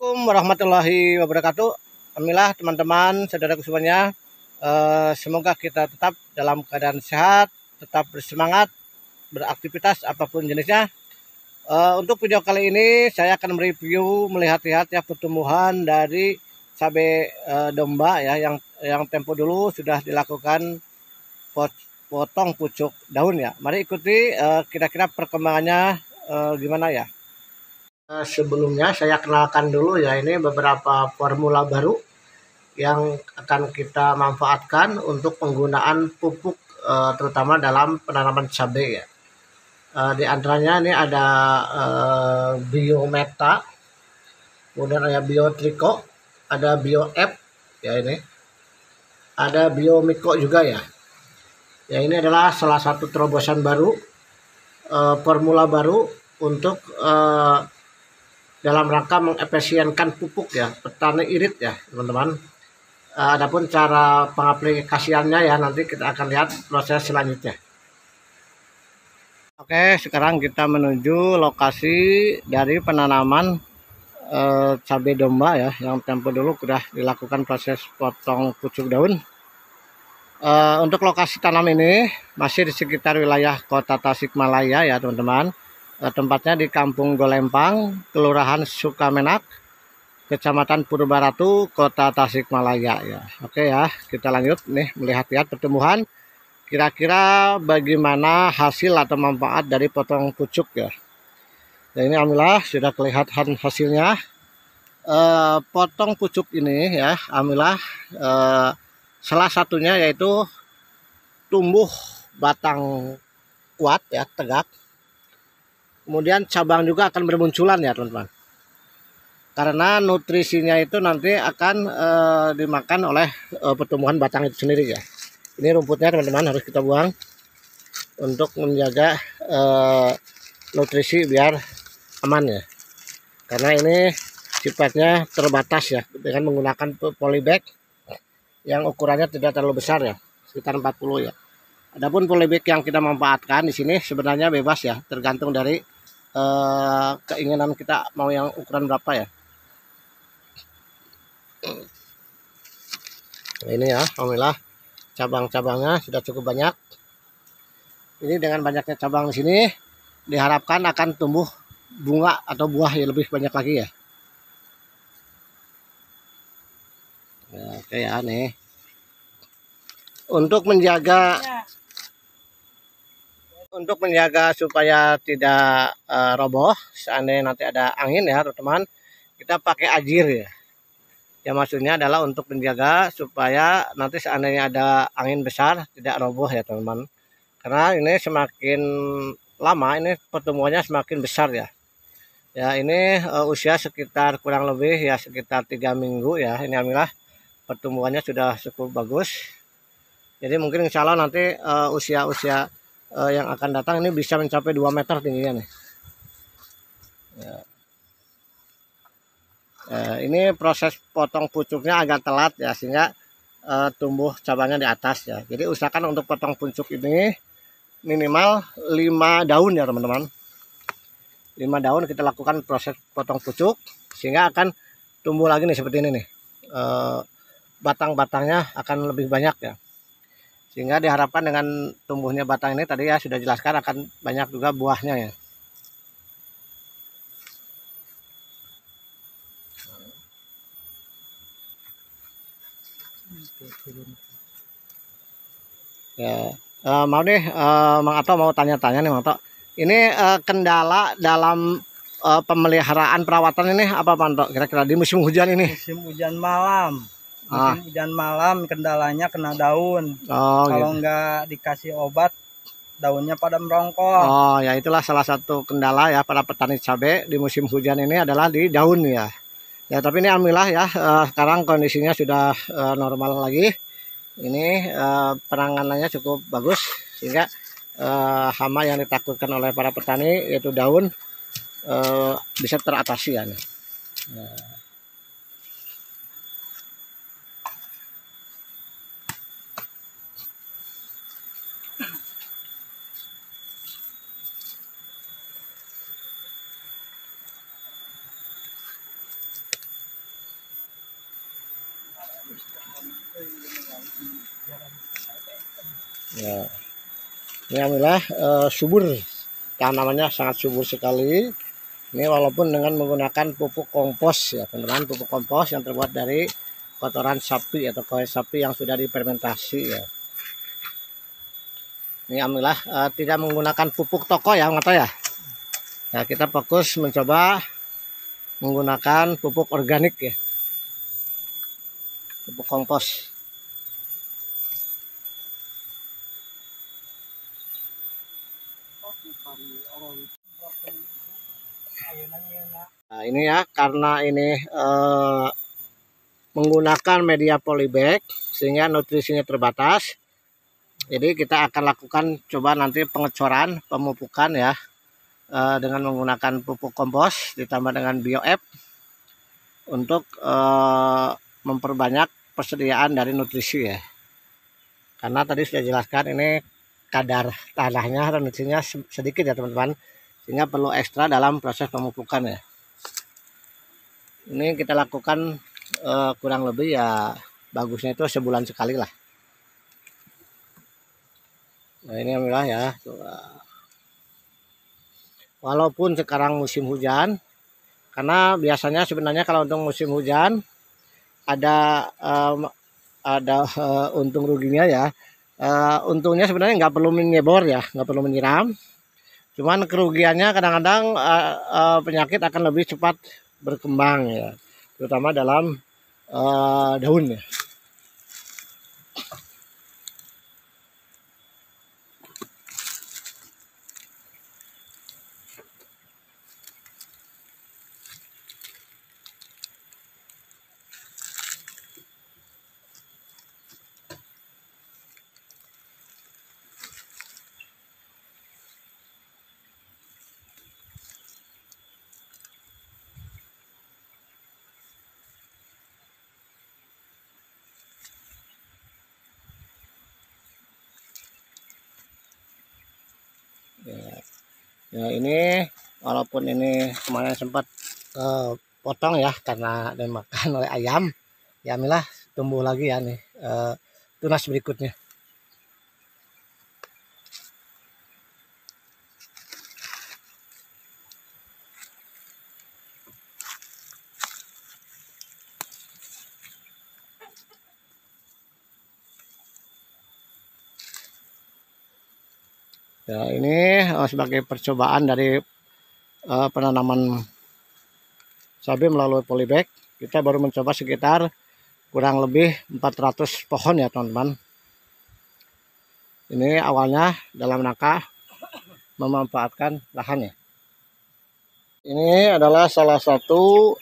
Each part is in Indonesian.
Assalamualaikum warahmatullahi wabarakatuh. Alhamdulillah teman-teman, saudaraku semuanya, semoga kita tetap dalam keadaan sehat, tetap bersemangat, beraktivitas apapun jenisnya. Untuk video kali ini saya akan mereview melihat-lihat ya pertumbuhan dari cabai domba ya yang tempo dulu sudah dilakukan potong pucuk daun ya. Mari ikuti kira-kira perkembangannya gimana ya. Sebelumnya saya kenalkan dulu ya, ini beberapa formula baru yang akan kita manfaatkan untuk penggunaan pupuk terutama dalam penanaman cabai ya. Di antaranya ini ada Biometa, kemudian ada Biotrico, ada BioF ya, ini ada Biomiko juga ya. Ya, ini adalah salah satu terobosan baru, formula baru untuk dalam rangka mengefisienkan pupuk ya, petani irit ya teman-teman. Adapun cara pengaplikasiannya ya nanti kita akan lihat proses selanjutnya. Oke, sekarang kita menuju lokasi dari penanaman cabai domba ya, yang tempo dulu sudah dilakukan proses potong pucuk daun. Untuk lokasi tanam ini masih di sekitar wilayah Kota Tasikmalaya ya teman-teman. Tempatnya di Kampung Golempang, Kelurahan Sukamenak, Kecamatan Purbaratu, Kota Tasikmalaya ya. Oke ya, kita lanjut nih melihat-lihat pertumbuhan. Kira-kira bagaimana hasil atau manfaat dari potong pucuk ya. Dan ini alhamdulillah sudah kelihatan hasilnya. Potong pucuk ini ya, alhamdulillah salah satunya yaitu tumbuh batang kuat ya, tegak. Kemudian cabang juga akan bermunculan ya teman-teman. Karena nutrisinya itu nanti akan dimakan oleh pertumbuhan batang itu sendiri ya. Ini rumputnya teman-teman harus kita buang untuk menjaga nutrisi biar aman ya. Karena ini sifatnya terbatas ya, dengan menggunakan polybag yang ukurannya tidak terlalu besar ya, sekitar 40 ya. Adapun polybag yang kita manfaatkan di sini sebenarnya bebas ya, tergantung dari keinginan kita mau yang ukuran berapa ya. Ini ya, alhamdulillah cabang-cabangnya sudah cukup banyak. Ini dengan banyaknya cabang di sini diharapkan akan tumbuh bunga atau buah yang lebih banyak lagi ya. Oke ya nih. Untuk menjaga supaya tidak roboh seandainya nanti ada angin ya teman-teman, kita pakai ajir ya. Ya maksudnya adalah untuk menjaga supaya nanti seandainya ada angin besar tidak roboh ya teman-teman. Karena ini semakin lama ini pertumbuhannya semakin besar ya. Ya ini usia sekitar kurang lebih ya sekitar 3 minggu ya. Ini alhamdulillah pertumbuhannya sudah cukup bagus. Jadi mungkin insya Allah nanti usia-usia yang akan datang ini bisa mencapai 2 meter tingginya nih. Ya. Ini proses potong pucuknya agak telat ya, sehingga tumbuh cabangnya di atas ya. Jadi usahakan untuk potong pucuk ini minimal 5 daun ya teman-teman. 5 daun kita lakukan proses potong pucuk sehingga akan tumbuh lagi nih seperti ini nih. Batang-batangnya akan lebih banyak ya. Sehingga diharapkan dengan tumbuhnya batang ini tadi ya sudah jelaskan akan banyak juga buahnya ya. Ya, mau nih Mang Ato mau tanya-tanya nih Mang Ato. Ini kendala dalam pemeliharaan perawatan ini apa Mang Ato? Kira-kira di musim hujan ini? Musim hujan malam. Hujan malam kendalanya kena daun. Kalau gitu. Nggak dikasih obat, daunnya pada merongkol. Oh ya, itulah salah satu kendala ya para petani cabai di musim hujan ini adalah di daun ya. Ya tapi ini alhamdulillah ya sekarang kondisinya sudah normal lagi. Ini penanganannya cukup bagus sehingga hama yang ditakutkan oleh para petani yaitu daun bisa teratasi ya. Ya, ini alhamdulillah subur, tanamannya sangat subur sekali. Ini walaupun dengan menggunakan pupuk kompos ya teman-teman, pupuk kompos yang terbuat dari kotoran sapi atau kowe sapi yang sudah difermentasi ya. Ini alhamdulillah tidak menggunakan pupuk toko ya Mata ya. Nah, kita fokus mencoba menggunakan pupuk organik ya, pupuk kompos. Nah, ini ya, karena ini menggunakan media polybag sehingga nutrisinya terbatas. Jadi kita akan lakukan coba nanti pengecoran, pemupukan ya, dengan menggunakan pupuk kompos ditambah dengan bioF untuk memperbanyak persediaan dari nutrisi ya. Karena tadi sudah jelaskan ini kadar tanahnya dan nutrisinya sedikit ya teman-teman, sehingga perlu ekstra dalam proses pemupukan ya. Ini kita lakukan kurang lebih ya, bagusnya itu sebulan sekali lah. Nah, ini alhamdulillah ya. Walaupun sekarang musim hujan, karena biasanya sebenarnya kalau untuk musim hujan ada untung ruginya ya. Untungnya sebenarnya nggak perlu menyebor ya, nggak perlu menyiram. Cuman kerugiannya kadang-kadang penyakit akan lebih cepat berkembang ya, terutama dalam daun ya. Ya, ini walaupun ini kemarin sempat potong ya karena dimakan oleh ayam, ya alhamdulillah tumbuh lagi ya nih tunas berikutnya. Ya, ini sebagai percobaan dari penanaman cabai melalui polybag. Kita baru mencoba sekitar kurang lebih 400 pohon ya teman-teman. Ini awalnya dalam rangka memanfaatkan lahannya. Ini adalah salah satu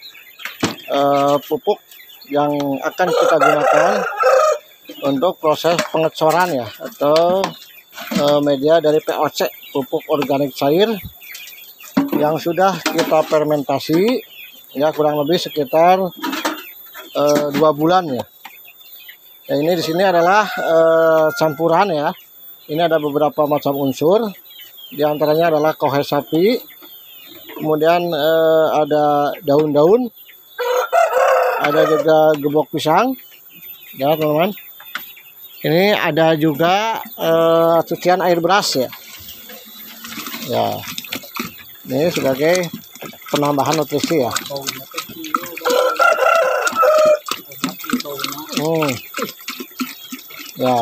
pupuk yang akan kita gunakan untuk proses pengecoran ya, atau media dari POC, pupuk organik cair yang sudah kita fermentasi ya kurang lebih sekitar 2 bulan ya. Nah, ini di sini adalah campuran ya. Ini ada beberapa macam unsur, diantaranya adalah kohe sapi, kemudian ada daun-daun, ada juga gebok pisang ya teman-teman. Ini ada juga cucian air beras ya. Ya, ini sebagai penambahan nutrisi ya. Ya,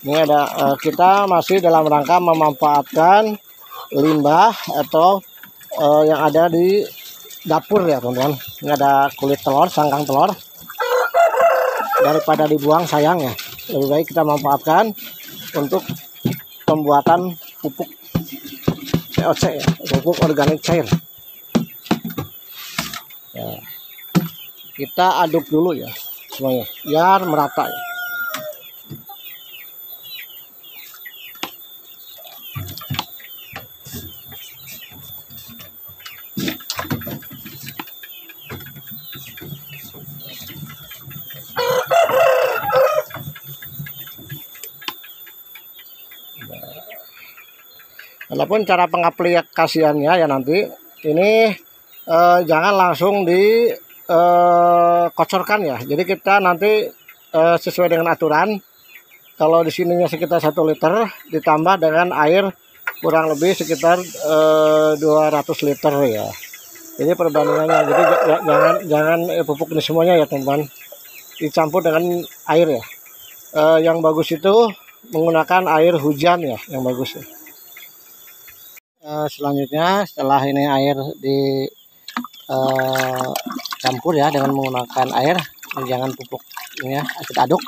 ini ada kita masih dalam rangka memanfaatkan limbah atau yang ada di dapur ya teman-teman. Ini ada kulit telur, sangkang telur. Daripada dibuang sayang ya, lebih baik kita manfaatkan untuk pembuatan pupuk POC ya, pupuk organik cair ya. Kita aduk dulu ya semuanya biar merata ya. Walaupun cara pengaplikasiannya ya nanti ini jangan langsung di kocorkan ya. Jadi kita nanti sesuai dengan aturan. Kalau di sininya sekitar 1 liter ditambah dengan air kurang lebih sekitar 200 liter ya. Jadi perbandingannya, jadi jangan pupuk ini semuanya ya teman-teman, dicampur dengan air ya. Yang bagus itu menggunakan air hujan ya, yang bagus ya. Selanjutnya setelah ini air dicampur ya dengan menggunakan air, jangan pupuk ini ya, kita aduk.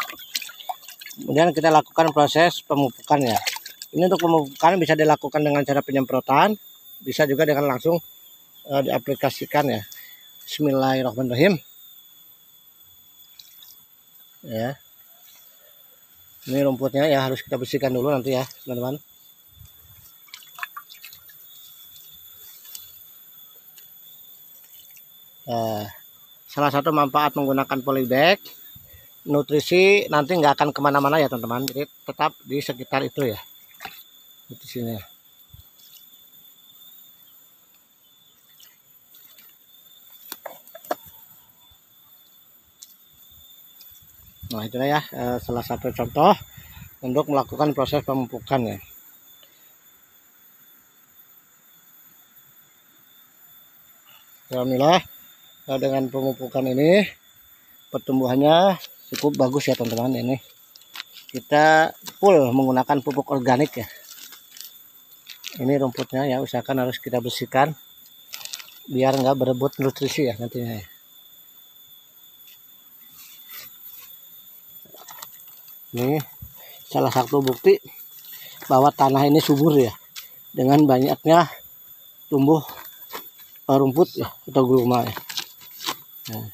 Kemudian kita lakukan proses pemupukan ya. Ini untuk pemupukan bisa dilakukan dengan cara penyemprotan, bisa juga dengan langsung diaplikasikan ya. Bismillahirrahmanirrahim. Ya. Ini rumputnya ya harus kita bersihkan dulu nanti ya, teman-teman. Salah satu manfaat menggunakan polybag, nutrisi nanti nggak akan kemana-mana ya teman-teman, jadi tetap di sekitar itu ya nutrisinya. Nah itulah ya salah satu contoh untuk melakukan proses pemupukan ya. Alhamdulillah dengan pemupukan ini pertumbuhannya cukup bagus ya teman-teman. Ini kita full menggunakan pupuk organik ya. Ini rumputnya ya, usahakan harus kita bersihkan biar nggak berebut nutrisi ya nantinya ya. Ini salah satu bukti bahwa tanah ini subur ya, dengan banyaknya tumbuh rumput ya atau gulma ya. Nah.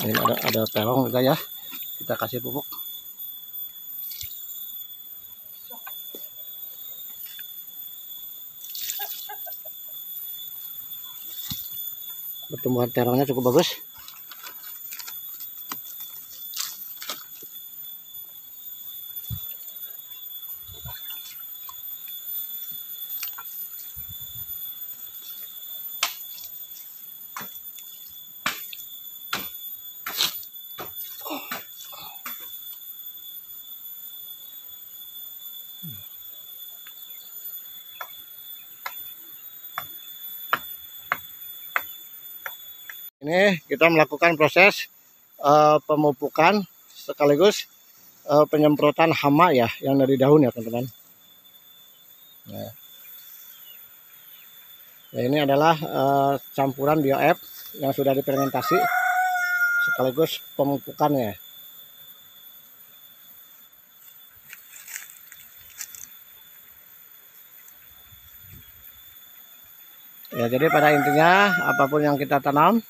Ini ada terong juga ya, kita kasih pupuk. Pertumbuhan terongnya cukup bagus. Ini kita melakukan proses pemupukan sekaligus penyemprotan hama ya yang dari daun ya teman-teman. Nah. Ya, ini adalah campuran BioF yang sudah difermentasi sekaligus pemupukannya. Ya, jadi pada intinya apapun yang kita tanam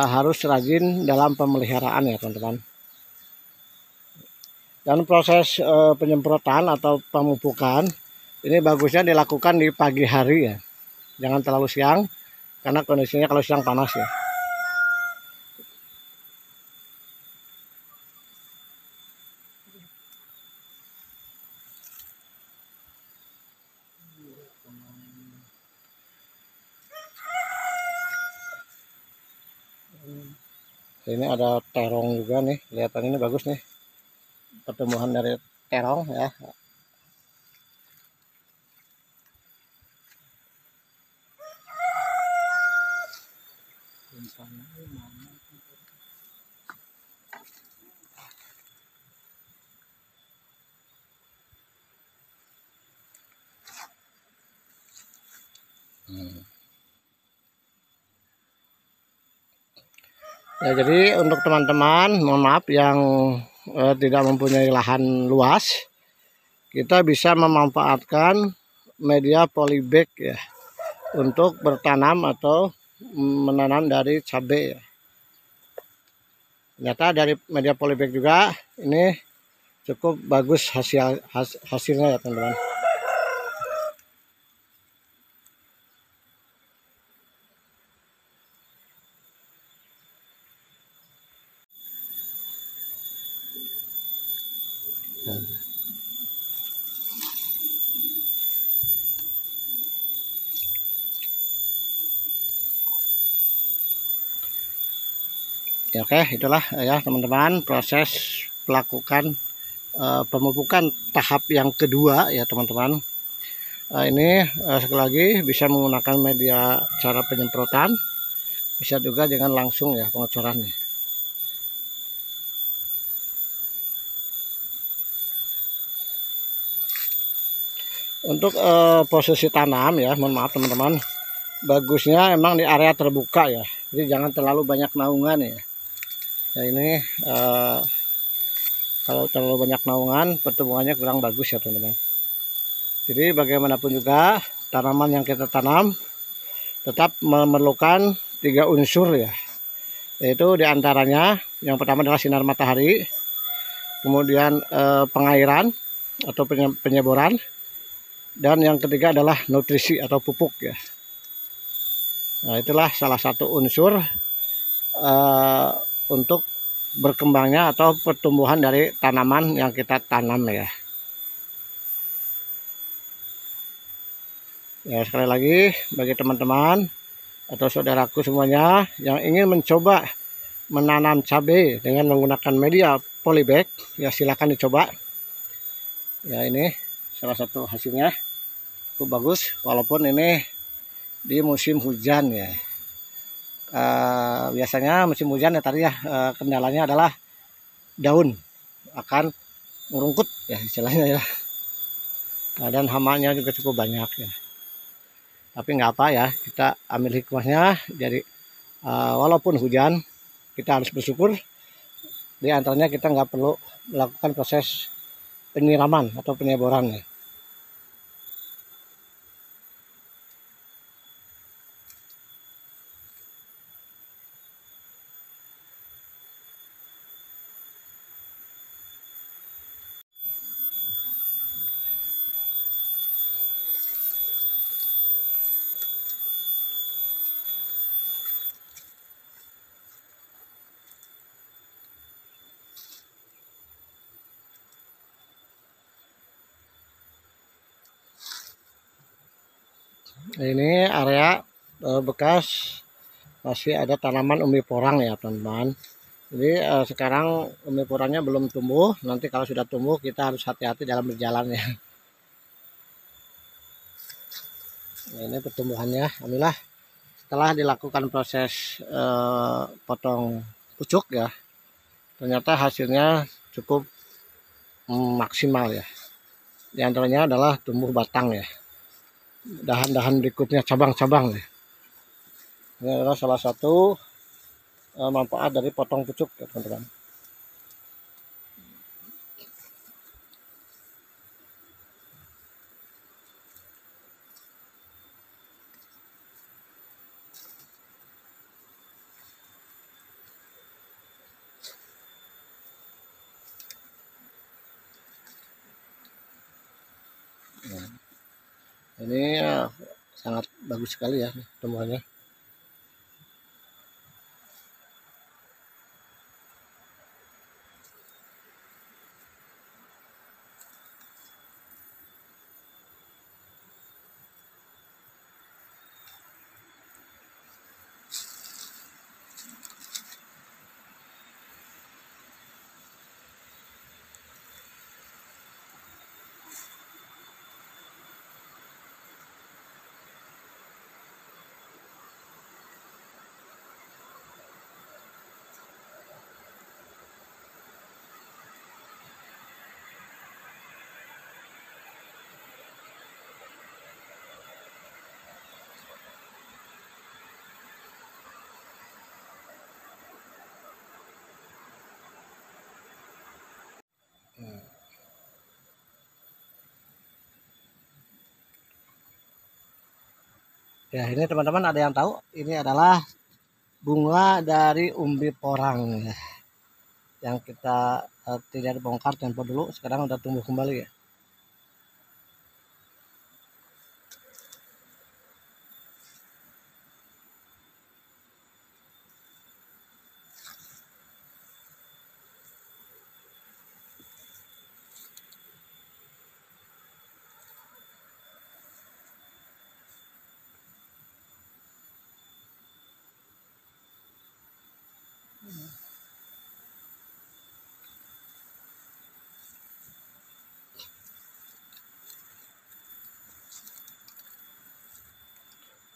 harus rajin dalam pemeliharaan ya teman-teman. Dan proses penyemprotan atau pemupukan ini bagusnya dilakukan di pagi hari ya, jangan terlalu siang karena kondisinya kalau siang panas ya. Ini ada terong juga nih, kelihatan ini bagus nih pertumbuhan dari terong ya. Ya, jadi untuk teman-teman, mohon maaf yang tidak mempunyai lahan luas, kita bisa memanfaatkan media polybag ya untuk bertanam atau menanam dari cabai ya. Ternyata dari media polybag juga ini cukup bagus hasilnya ya teman-teman. Ya, oke, itulah ya teman-teman proses melakukan pemupukan tahap yang kedua ya teman-teman. Ini sekali lagi bisa menggunakan media cara penyemprotan, bisa juga dengan langsung ya pengocorannya. Untuk posisi tanam ya, mohon maaf teman-teman, bagusnya emang di area terbuka ya, jadi jangan terlalu banyak naungan ya. Ya ini kalau terlalu banyak naungan pertumbuhannya kurang bagus ya teman-teman. Jadi bagaimanapun juga tanaman yang kita tanam tetap memerlukan 3 unsur ya, yaitu diantaranya yang pertama adalah sinar matahari, kemudian pengairan atau penyeboran, dan yang ketiga adalah nutrisi atau pupuk ya. Nah, itulah salah satu unsur untuk berkembangnya atau pertumbuhan dari tanaman yang kita tanam ya. Ya, sekali lagi bagi teman-teman atau saudaraku semuanya yang ingin mencoba menanam cabai dengan menggunakan media polybag, ya silakan dicoba. Ya, ini salah satu hasilnya cukup bagus walaupun ini di musim hujan ya. Biasanya musim hujan ya tadi ya, kendalanya adalah daun akan merungkut ya istilahnya ya. Dan hamanya juga cukup banyak ya. Tapi nggak apa ya, kita ambil hikmahnya. Jadi walaupun hujan kita harus bersyukur. Di antaranya kita nggak perlu melakukan proses penyiraman atau penyeboran ya. Ini area bekas masih ada tanaman umbi porang ya teman-teman. Jadi sekarang umbi porangnya belum tumbuh. Nanti kalau sudah tumbuh kita harus hati-hati dalam berjalan ya. Nah, ini pertumbuhannya. Alhamdulillah setelah dilakukan proses potong pucuk ya, ternyata hasilnya cukup maksimal ya. Di antaranya adalah tumbuh batang ya. Dahan-dahan berikutnya cabang-cabang ya. Ini adalah salah satu manfaat dari potong pucuk ya teman-teman. Nah, ini sangat bagus sekali ya tumbuhannya. Ya, ini teman-teman ada yang tahu ini adalah bunga dari umbi porang ya. Yang kita tidak dibongkar tempo dulu, sekarang udah tumbuh kembali ya.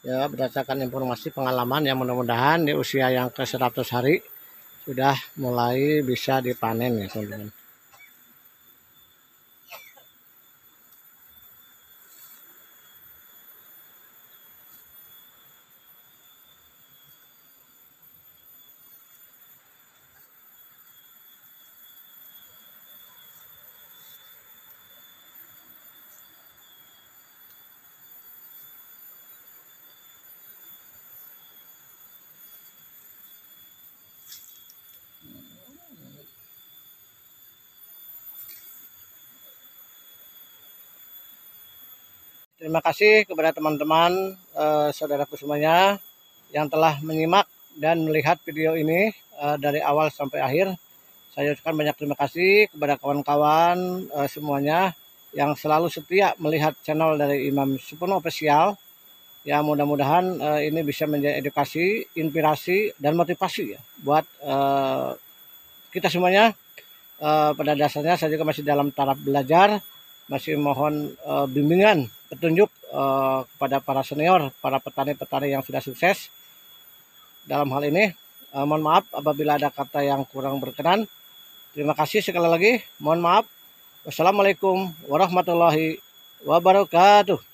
ya, berdasarkan informasi pengalaman yang mudah-mudahan di usia yang ke 100 hari sudah mulai bisa dipanen ya teman-teman. Terima kasih kepada teman-teman saudaraku semuanya yang telah menyimak dan melihat video ini dari awal sampai akhir. Saya ucapkan banyak terima kasih kepada kawan-kawan semuanya yang selalu setia melihat channel dari Imam Supono Official. Ya, mudah-mudahan ini bisa menjadi edukasi, inspirasi, dan motivasi ya buat kita semuanya. Pada dasarnya saya juga masih dalam taraf belajar, masih mohon bimbingan, petunjuk kepada para senior, para petani-petani yang sudah sukses dalam hal ini. Mohon maaf apabila ada kata yang kurang berkenan. Terima kasih sekali lagi. Mohon maaf. Wassalamualaikum warahmatullahi wabarakatuh.